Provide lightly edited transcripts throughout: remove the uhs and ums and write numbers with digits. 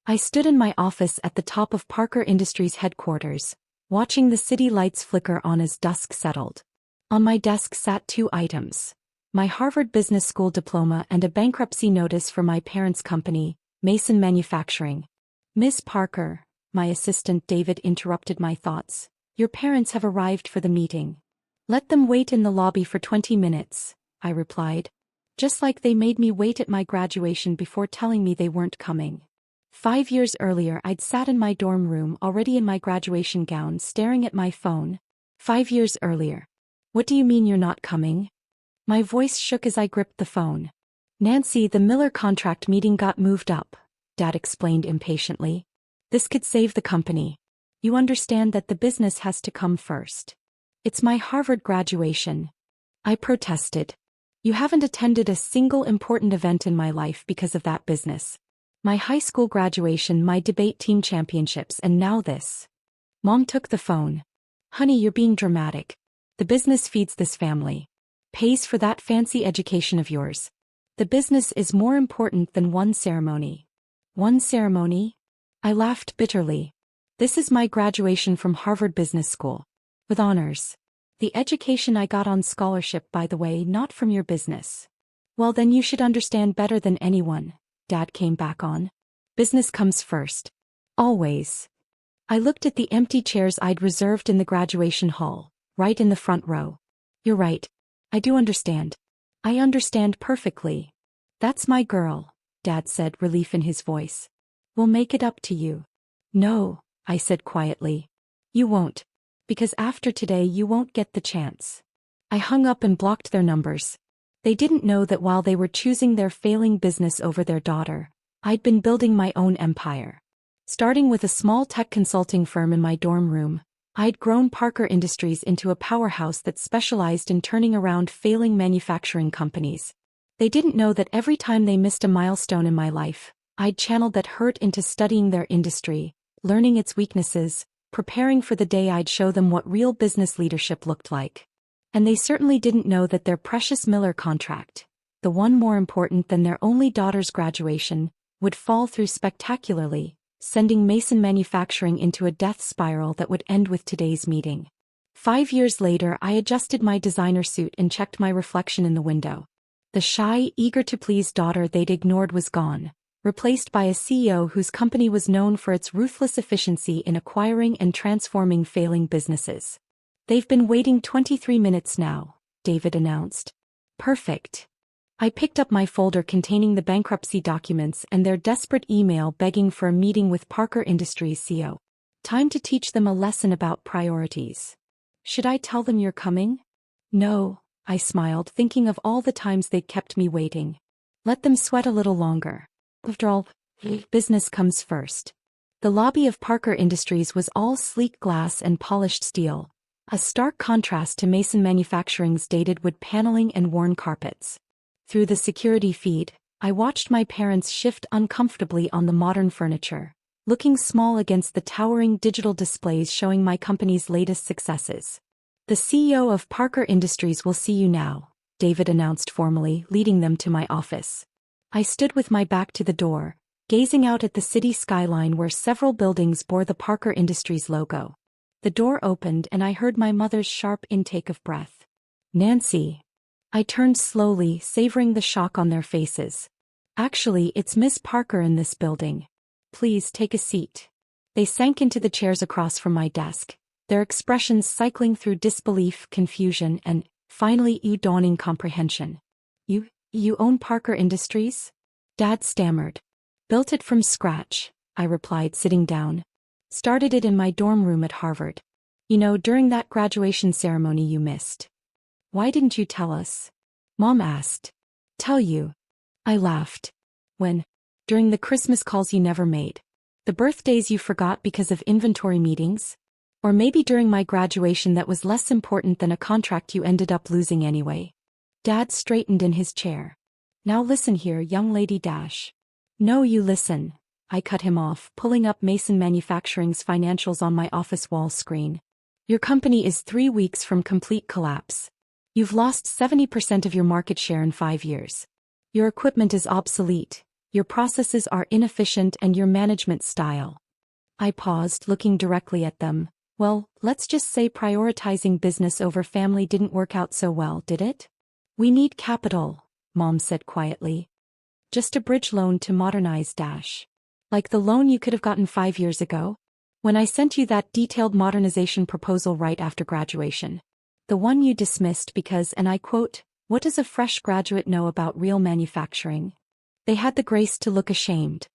I stood in my office at the top of Parker Industries headquarters, watching the city lights flicker on as dusk settled. On my desk sat 2 items: my Harvard Business School diploma and a bankruptcy notice for my parents' company, Mason Manufacturing. "Miss Parker," my assistant David interrupted my thoughts, "your parents have arrived for the meeting." "Let them wait in the lobby for 20 minutes, I replied. Just like they made me wait at my graduation before telling me they weren't coming. 5 years earlier I'd sat in my dorm room already in my graduation gown staring at my phone. 5 years earlier. "What do you mean you're not coming?" My voice shook as I gripped the phone. "Nancy, the Miller contract meeting got moved up," Dad explained impatiently. "This could save the company. You understand that the business has to come first." "It's my Harvard graduation," I protested. "You haven't attended a single important event in my life because of that business. My high school graduation, my debate team championships, and now this." Mom took the phone. "Honey, you're being dramatic. The business feeds this family. Pays for that fancy education of yours. The business is more important than one ceremony." "One ceremony?" I laughed bitterly. "This is my graduation from Harvard Business School. With honors. The education I got on scholarship, by the way, not from your business." "Well, then you should understand better than anyone," Dad came back on. "Business comes first. Always." I looked at the empty chairs I'd reserved in the graduation hall, right in the front row. "You're right. I do understand. I understand perfectly. That's my girl," Dad said, relief in his voice. "We'll make it up to you." "No," I said quietly. "You won't. Because after today you won't get the chance." I hung up and blocked their numbers. They didn't know that while they were choosing their failing business over their daughter, I'd been building my own empire. Starting with a small tech consulting firm in my dorm room, I'd grown Parker Industries into a powerhouse that specialized in turning around failing manufacturing companies. They didn't know that every time they missed a milestone in my life, I'd channeled that hurt into studying their industry, learning its weaknesses, preparing for the day I'd show them what real business leadership looked like. And they certainly didn't know that their precious Miller contract, the one more important than their only daughter's graduation, would fall through spectacularly, sending Mason Manufacturing into a death spiral that would end with today's meeting. 5 years later, I adjusted my designer suit and checked my reflection in the window. The shy, eager-to-please daughter they'd ignored was gone, replaced by a CEO whose company was known for its ruthless efficiency in acquiring and transforming failing businesses. "They've been waiting 23 minutes now," David announced. "Perfect." I picked up my folder containing the bankruptcy documents and their desperate email begging for a meeting with Parker Industries CEO. Time to teach them a lesson about priorities. "Should I tell them you're coming?" "No," I smiled, thinking of all the times they'd kept me waiting. "Let them sweat a little longer. After all, business comes first." The lobby of Parker Industries was all sleek glass and polished steel, a stark contrast to Mason Manufacturing's dated wood paneling and worn carpets. Through the security feed, I watched my parents shift uncomfortably on the modern furniture, looking small against the towering digital displays showing my company's latest successes. "The CEO of Parker Industries will see you now," David announced formally, leading them to my office. I stood with my back to the door, gazing out at the city skyline where several buildings bore the Parker Industries logo. The door opened and I heard my mother's sharp intake of breath. "Nancy." I turned slowly, savoring the shock on their faces. "Actually, it's Miss Parker in this building. Please take a seat." They sank into the chairs across from my desk, their expressions cycling through disbelief, confusion, and, finally, dawning comprehension. You own Parker Industries?" Dad stammered. "Built it from scratch," I replied, sitting down. "Started it in my dorm room at Harvard. You know, during that graduation ceremony you missed." "Why didn't you tell us?" Mom asked. "Tell you?" I laughed. "When? During the Christmas calls you never made? The birthdays you forgot because of inventory meetings? Or maybe during my graduation that was less important than a contract you ended up losing anyway?" Dad straightened in his chair. "Now listen here, young lady dash." "No, you listen," I cut him off, pulling up Mason Manufacturing's financials on my office wall screen. "Your company is 3 weeks from complete collapse. You've lost 70% of your market share in 5 years. Your equipment is obsolete, Your processes are inefficient and your management style. I paused, looking directly at them. Well, let's just say prioritizing business over family didn't work out so well, did it? We need capital, Mom said quietly. Just a bridge loan to modernize dash. Like the loan you could have gotten 5 years ago? When I sent you that detailed modernization proposal right after graduation. The one you dismissed because, and I quote, "What does a fresh graduate know about real manufacturing?" They had the grace to look ashamed.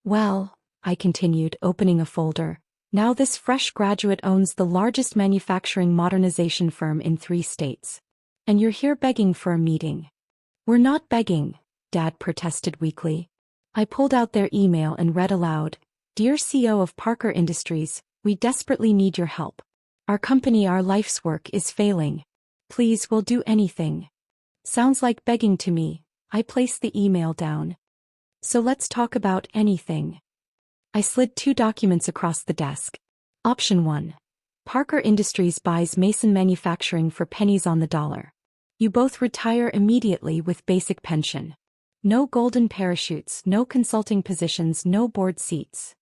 Well, I continued, opening a folder. Now this fresh graduate owns the largest manufacturing modernization firm in 3 states. And you're here begging for a meeting. We're not begging, Dad protested weakly. I pulled out their email and read aloud, "Dear CEO of Parker Industries, we desperately need your help. Our company, our life's work, is failing. Please, we'll do anything." Sounds like begging to me. I placed the email down. So let's talk about anything. I slid 2 documents across the desk. Option 1. Parker Industries buys Mason Manufacturing for pennies on the dollar. You both retire immediately with basic pension. No golden parachutes, no consulting positions, no board seats.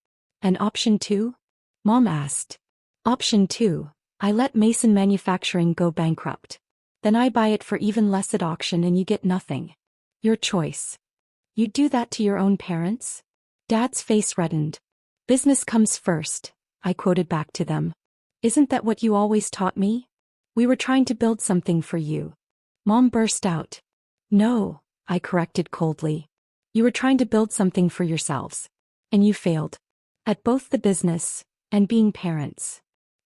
And option 2? Mom asked. Option 2, I let Mason Manufacturing go bankrupt. Then I buy it for even less at auction and you get nothing. Your choice. You'd do that to your own parents? Dad's face reddened. Business comes first, I quoted back to them. Isn't that what you always taught me? We were trying to build something for you. Mom burst out. No, I corrected coldly. You were trying to build something for yourselves. And you failed. At both the business and being parents.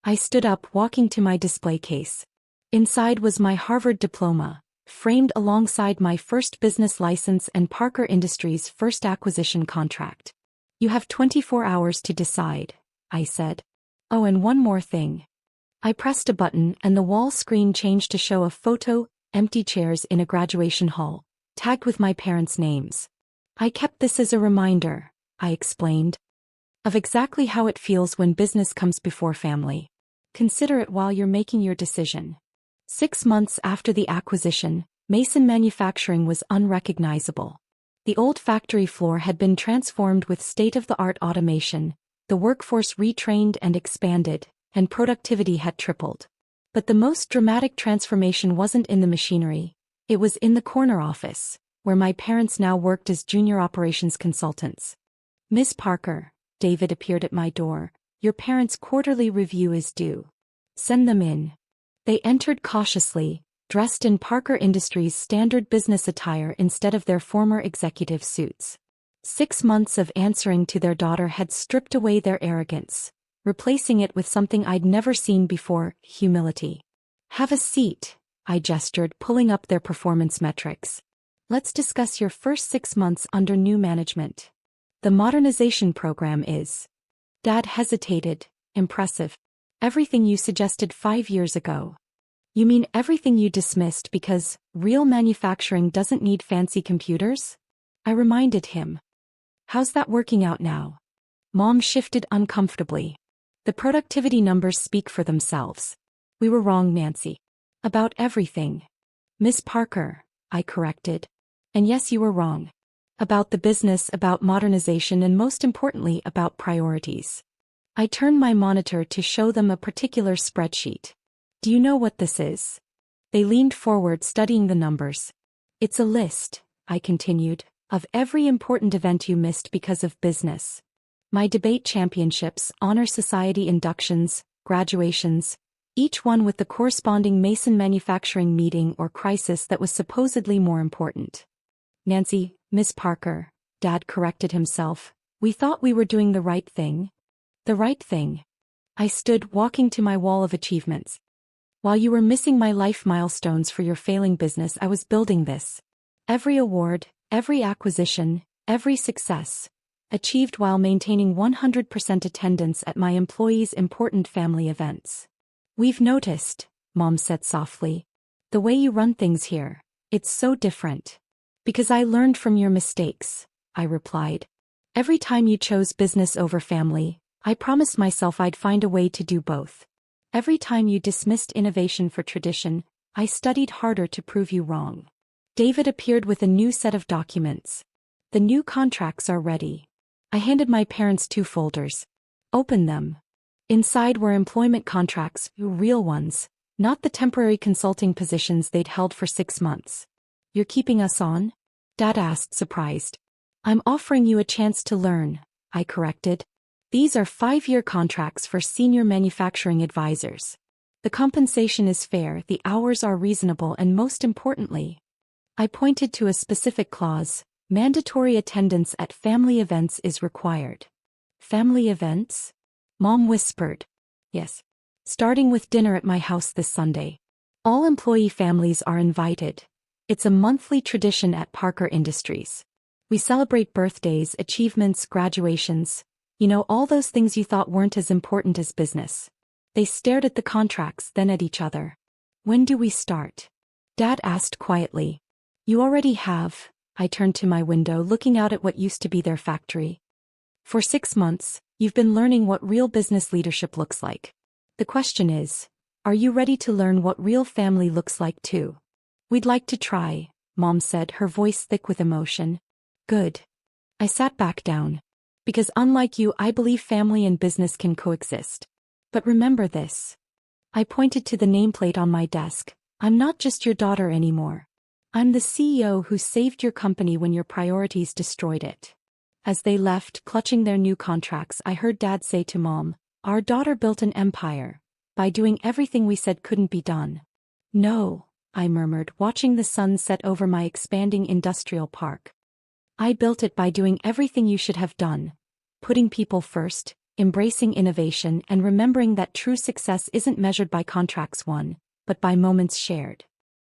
I stood up, walking to my display case. Inside was my Harvard diploma, framed alongside my first business license and Parker Industries' first acquisition contract. You have 24 hours to decide, I said. Oh, and one more thing. I pressed a button and the wall screen changed to show a photo, empty chairs in a graduation hall, tagged with my parents' names. I kept this as a reminder, I explained, of exactly how it feels when business comes before family. Consider it while you're making your decision. 6 months after the acquisition, Mason Manufacturing was unrecognizable. The old factory floor had been transformed with state-of-the-art automation, the workforce retrained and expanded, and productivity had tripled. But the most dramatic transformation wasn't in the machinery. It was in the corner office, where my parents now worked as junior operations consultants. Miss Parker, David appeared at my door. Your parents' quarterly review is due. Send them in. They entered cautiously, dressed in Parker Industries' standard business attire instead of their former executive suits. 6 months of answering to their daughter had stripped away their arrogance, replacing it with something I'd never seen before, humility. Have a seat, I gestured, pulling up their performance metrics. Let's discuss your first 6 months under new management. The modernization program is. Dad hesitated. Impressive. Everything you suggested 5 years ago. You mean everything you dismissed because real manufacturing doesn't need fancy computers? I reminded him. How's that working out now? Mom shifted uncomfortably. The productivity numbers speak for themselves. We were wrong, Nancy. About everything. Miss Parker, I corrected. And yes, you were wrong. About the business, about modernization, and most importantly, about priorities. I turned my monitor to show them a particular spreadsheet. Do you know what this is? They leaned forward, studying the numbers. It's a list, I continued, of every important event you missed because of business. My debate championships, honor society inductions, graduations, each one with the corresponding Mason Manufacturing meeting or crisis that was supposedly more important. Nancy, Miss Parker, Dad corrected himself, we thought we were doing the right thing. The right thing. I stood, walking to my wall of achievements. While you were missing my life milestones for your failing business, I was building this. Every award, every acquisition, every success, achieved while maintaining 100% attendance at my employees' important family events. We've noticed, Mom said softly. The way you run things here, it's so different. Because I learned from your mistakes, I replied. Every time you chose business over family, I promised myself I'd find a way to do both. Every time you dismissed innovation for tradition, I studied harder to prove you wrong. David appeared with a new set of documents. The new contracts are ready. I handed my parents 2 folders. Open them. Inside were employment contracts, real ones, not the temporary consulting positions they'd held for 6 months. You're keeping us on? Dad asked, surprised. I'm offering you a chance to learn, I corrected. These are 5-year contracts for senior manufacturing advisors. The compensation is fair, the hours are reasonable, and most importantly, I pointed to a specific clause: mandatory attendance at family events is required. Family events? Mom whispered. Yes. Starting with dinner at my house this Sunday. All employee families are invited. It's a monthly tradition at Parker Industries. We celebrate birthdays, achievements, graduations. You know, all those things you thought weren't as important as business. They stared at the contracts, then at each other. When do we start? Dad asked quietly. You already have. I turned to my window, looking out at what used to be their factory. For 6 months, you've been learning what real business leadership looks like. The question is, are you ready to learn what real family looks like too? We'd like to try, Mom said, her voice thick with emotion. Good. I sat back down. Because unlike you, I believe family and business can coexist. But remember this. I pointed to the nameplate on my desk. I'm not just your daughter anymore. I'm the CEO who saved your company when your priorities destroyed it. As they left, clutching their new contracts, I heard Dad say to Mom, our daughter built an empire by doing everything we said couldn't be done. No, I murmured, watching the sun set over my expanding industrial park. I built it by doing everything you should have done. Putting people first, embracing innovation, and remembering that true success isn't measured by contracts won, but by moments shared.